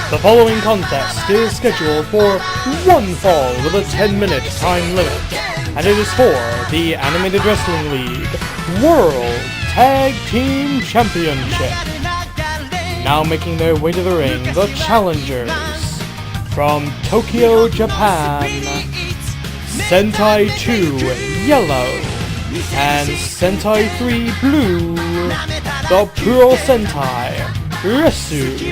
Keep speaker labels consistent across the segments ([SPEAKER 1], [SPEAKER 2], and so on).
[SPEAKER 1] The following contest is scheduled for one fall with a 10-minute time limit, and it is for the Animated Wrestling League World Tag Team Championship. Now making their way to the ring, the challengers from Tokyo, Japan, Sentai 2 Yellow and Sentai 3 Blue, the Puro Sentai Resurangers.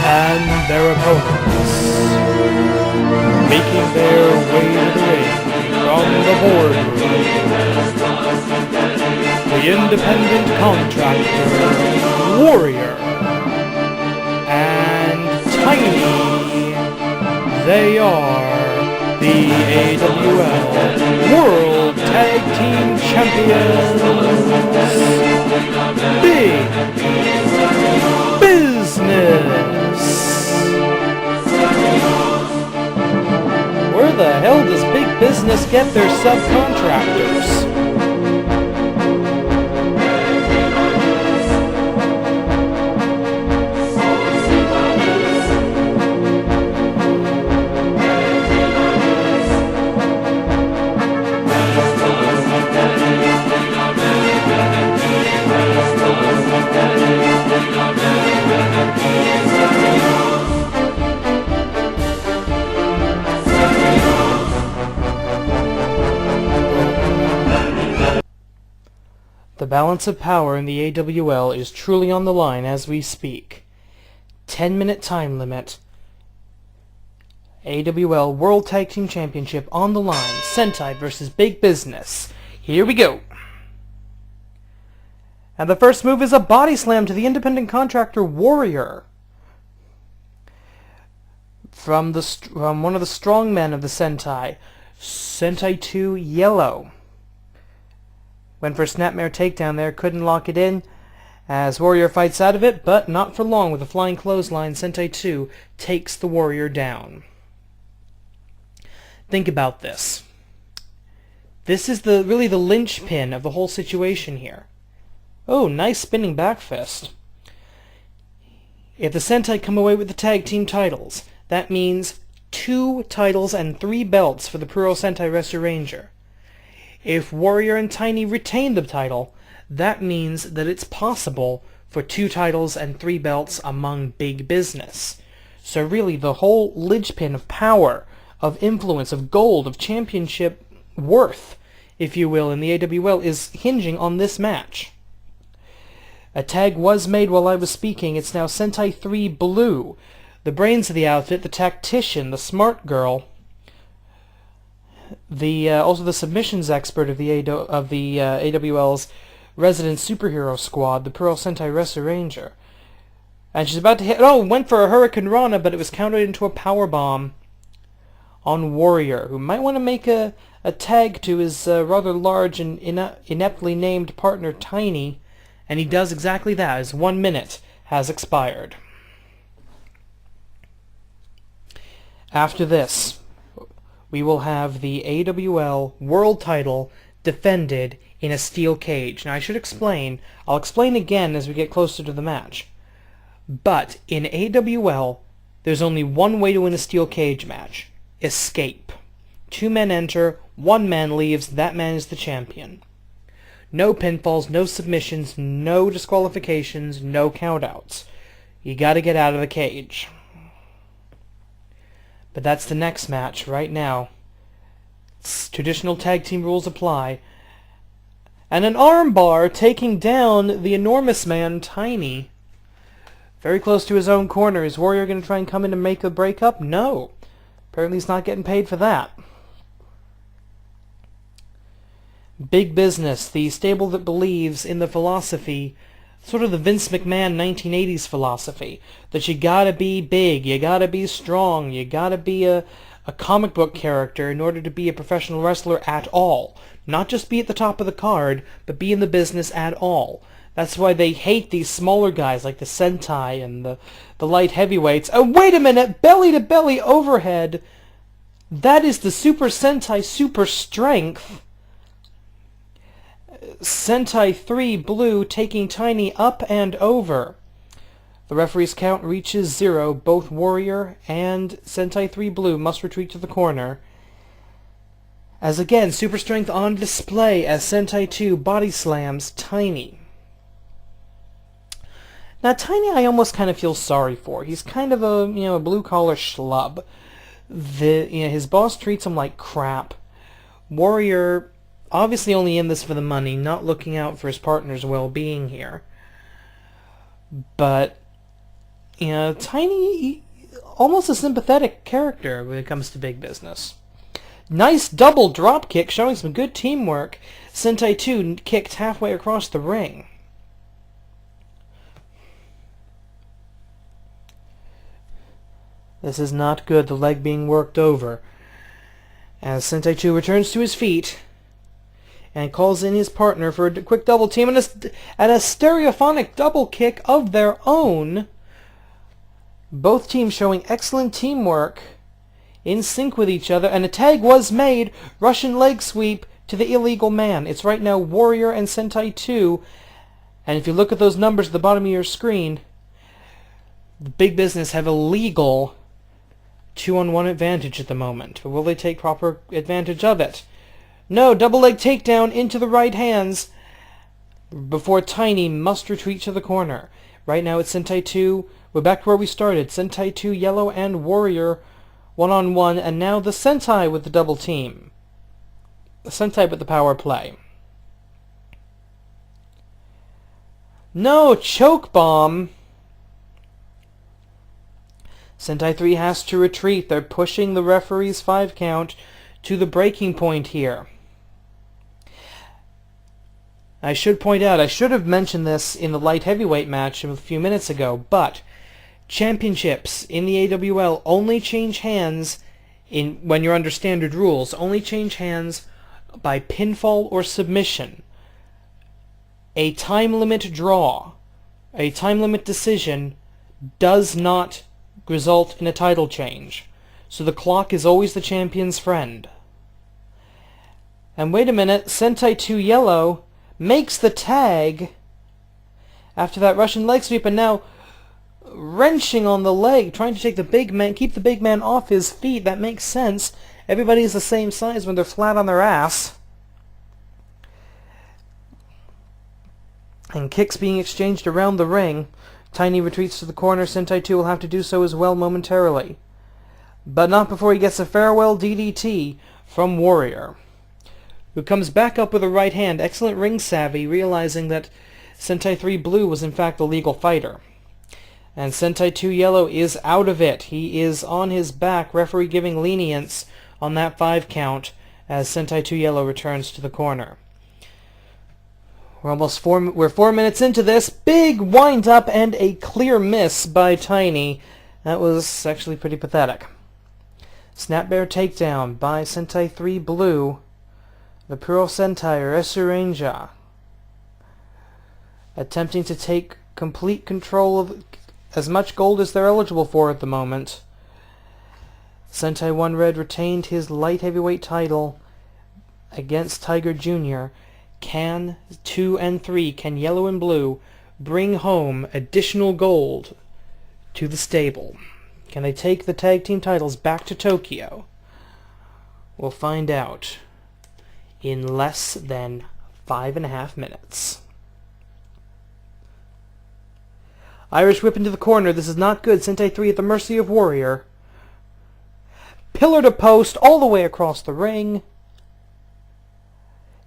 [SPEAKER 1] And their opponents, making their way to the ring from the boardroom, the independent contractor, Warrior, and Tiny. They are the AWL World Tag Team Champions, Big Business. Where the hell does Big Business get their subcontractors? The balance of power in the AWL is truly on the line as we speak. 10-minute time limit. AWL World Tag Team Championship on the line. Sentai versus Big Business. Here we go. And the first move is a body slam to the independent contractor Warrior. From one of the strong men of the Sentai. Sentai 2 Yellow. Went for a snapmare takedown there, couldn't lock it in, as Warrior fights out of it, but not for long. With a flying clothesline, Sentai 2 takes the Warrior down. Think about this. This is really the linchpin of the whole situation here. Oh, nice spinning back fist. If the Sentai come away with the tag team titles, that means 2 titles and 3 belts for the Puro Sentai Resurangers. If Warrior and Tiny retain the title, that means that it's possible for 2 titles and 3 belts among Big Business. So really, the whole linchpin of power, of influence, of gold, of championship worth, if you will, in the AWL is hinging on this match. A tag was made while I was speaking. It's now Sentai 3 Blue, the brains of the outfit, the tactician, the smart girl, also the submissions expert of the AWL's resident superhero squad, the Puro Sentai Resurangers. And she's about to hit... Oh, went for a Hurricane Rana, but it was countered into a power bomb on Warrior, who might want to make a tag to his rather large and ineptly named partner Tiny, and he does exactly that, as 1 minute has expired. After this, we will have the AWL World title defended in a steel cage. Now I should explain, I'll explain again as we get closer to the match, but in AWL there's only one way to win a steel cage match: escape. 2 men enter, 1 man leaves, that man is the champion. No pinfalls, no submissions, no disqualifications, no countouts. You gotta get out of the cage. But that's the next match right now. Traditional tag team rules apply. And an armbar taking down the enormous man, Tiny. Very close to his own corner. Is Warrior going to try and come in and make a break up? No. Apparently he's not getting paid for that. Big Business, the stable that believes in the philosophy, sort of the Vince McMahon 1980s philosophy, that you gotta be big, you gotta be strong, you gotta be a comic book character in order to be a professional wrestler at all. Not just be at the top of the card, but be in the business at all. That's why they hate these smaller guys like the Sentai and the light heavyweights. Oh, wait a minute! Belly-to-belly overhead! That is the Super Sentai Super Strength. Sentai 3 Blue taking Tiny up and over. The referee's count reaches 0. Both Warrior and Sentai 3 Blue must retreat to the corner. As again, Super Strength on display as Sentai 2 body slams Tiny. Now, Tiny I almost kind of feel sorry for. He's kind of a blue-collar schlub. His boss treats him like crap. Warrior obviously only in this for the money, not looking out for his partner's well-being here. But, Tiny, almost a sympathetic character when it comes to Big Business. Nice double drop kick, showing some good teamwork. Sentai 2 kicked halfway across the ring. This is not good, the leg being worked over. As Sentai 2 returns to his feet and calls in his partner for a quick double team and a stereophonic double kick of their own. Both teams showing excellent teamwork, in sync with each other, and a tag was made. Russian leg sweep to the illegal man. It's right now Warrior and Sentai 2, and if you look at those numbers at the bottom of your screen, the Big Business have a legal 2-on-1 advantage at the moment. But will they take proper advantage of it? No, double leg takedown into the right hands before Tiny must retreat to the corner. Right now it's Sentai 2. We're back to where we started. Sentai 2 Yellow and Warrior 1-on-1, and now the Sentai with the double team. The Sentai with the power play. No, choke bomb. Sentai 3 has to retreat. They're pushing the referee's 5 count to the breaking point here. I should point out, I should have mentioned this in the light heavyweight match a few minutes ago, but championships in the AWL only change hands when you're under standard rules, only change hands by pinfall or submission. A time limit draw, a time limit decision does not result in a title change. So the clock is always the champion's friend. And wait a minute, Sentai 2 Yellow makes the tag after that Russian leg sweep, and now wrenching on the leg, trying to take the big man, keep the big man off his feet. That makes sense. Everybody's the same size when they're flat on their ass. And kicks being exchanged around the ring. Tiny retreats to the corner. Sentai 2 will have to do so as well momentarily. But not before he gets a farewell DDT from Warrior, who comes back up with a right hand. Excellent ring savvy, realizing that Sentai 3 Blue was in fact a legal fighter. And Sentai 2 Yellow is out of it. He is on his back, referee giving lenience on that 5 count as Sentai 2 Yellow returns to the corner. We're 4 minutes into this. Big wind up and a clear miss by Tiny. That was actually pretty pathetic. Snap bear takedown by Sentai 3 Blue. The Puro Sentai Resurangers attempting to take complete control of as much gold as they're eligible for at the moment. Sentai 1 Red retained his light heavyweight title against Tiger Jr. Can 2 and 3, can Yellow and Blue bring home additional gold to the stable? Can they take the tag team titles back to Tokyo? We'll find out in less than 5.5 minutes. Irish whip into the corner. This is not good. Sentai 3 at the mercy of Warrior. Pillar to post all the way across the ring.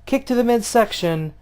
[SPEAKER 1] Kick to the midsection.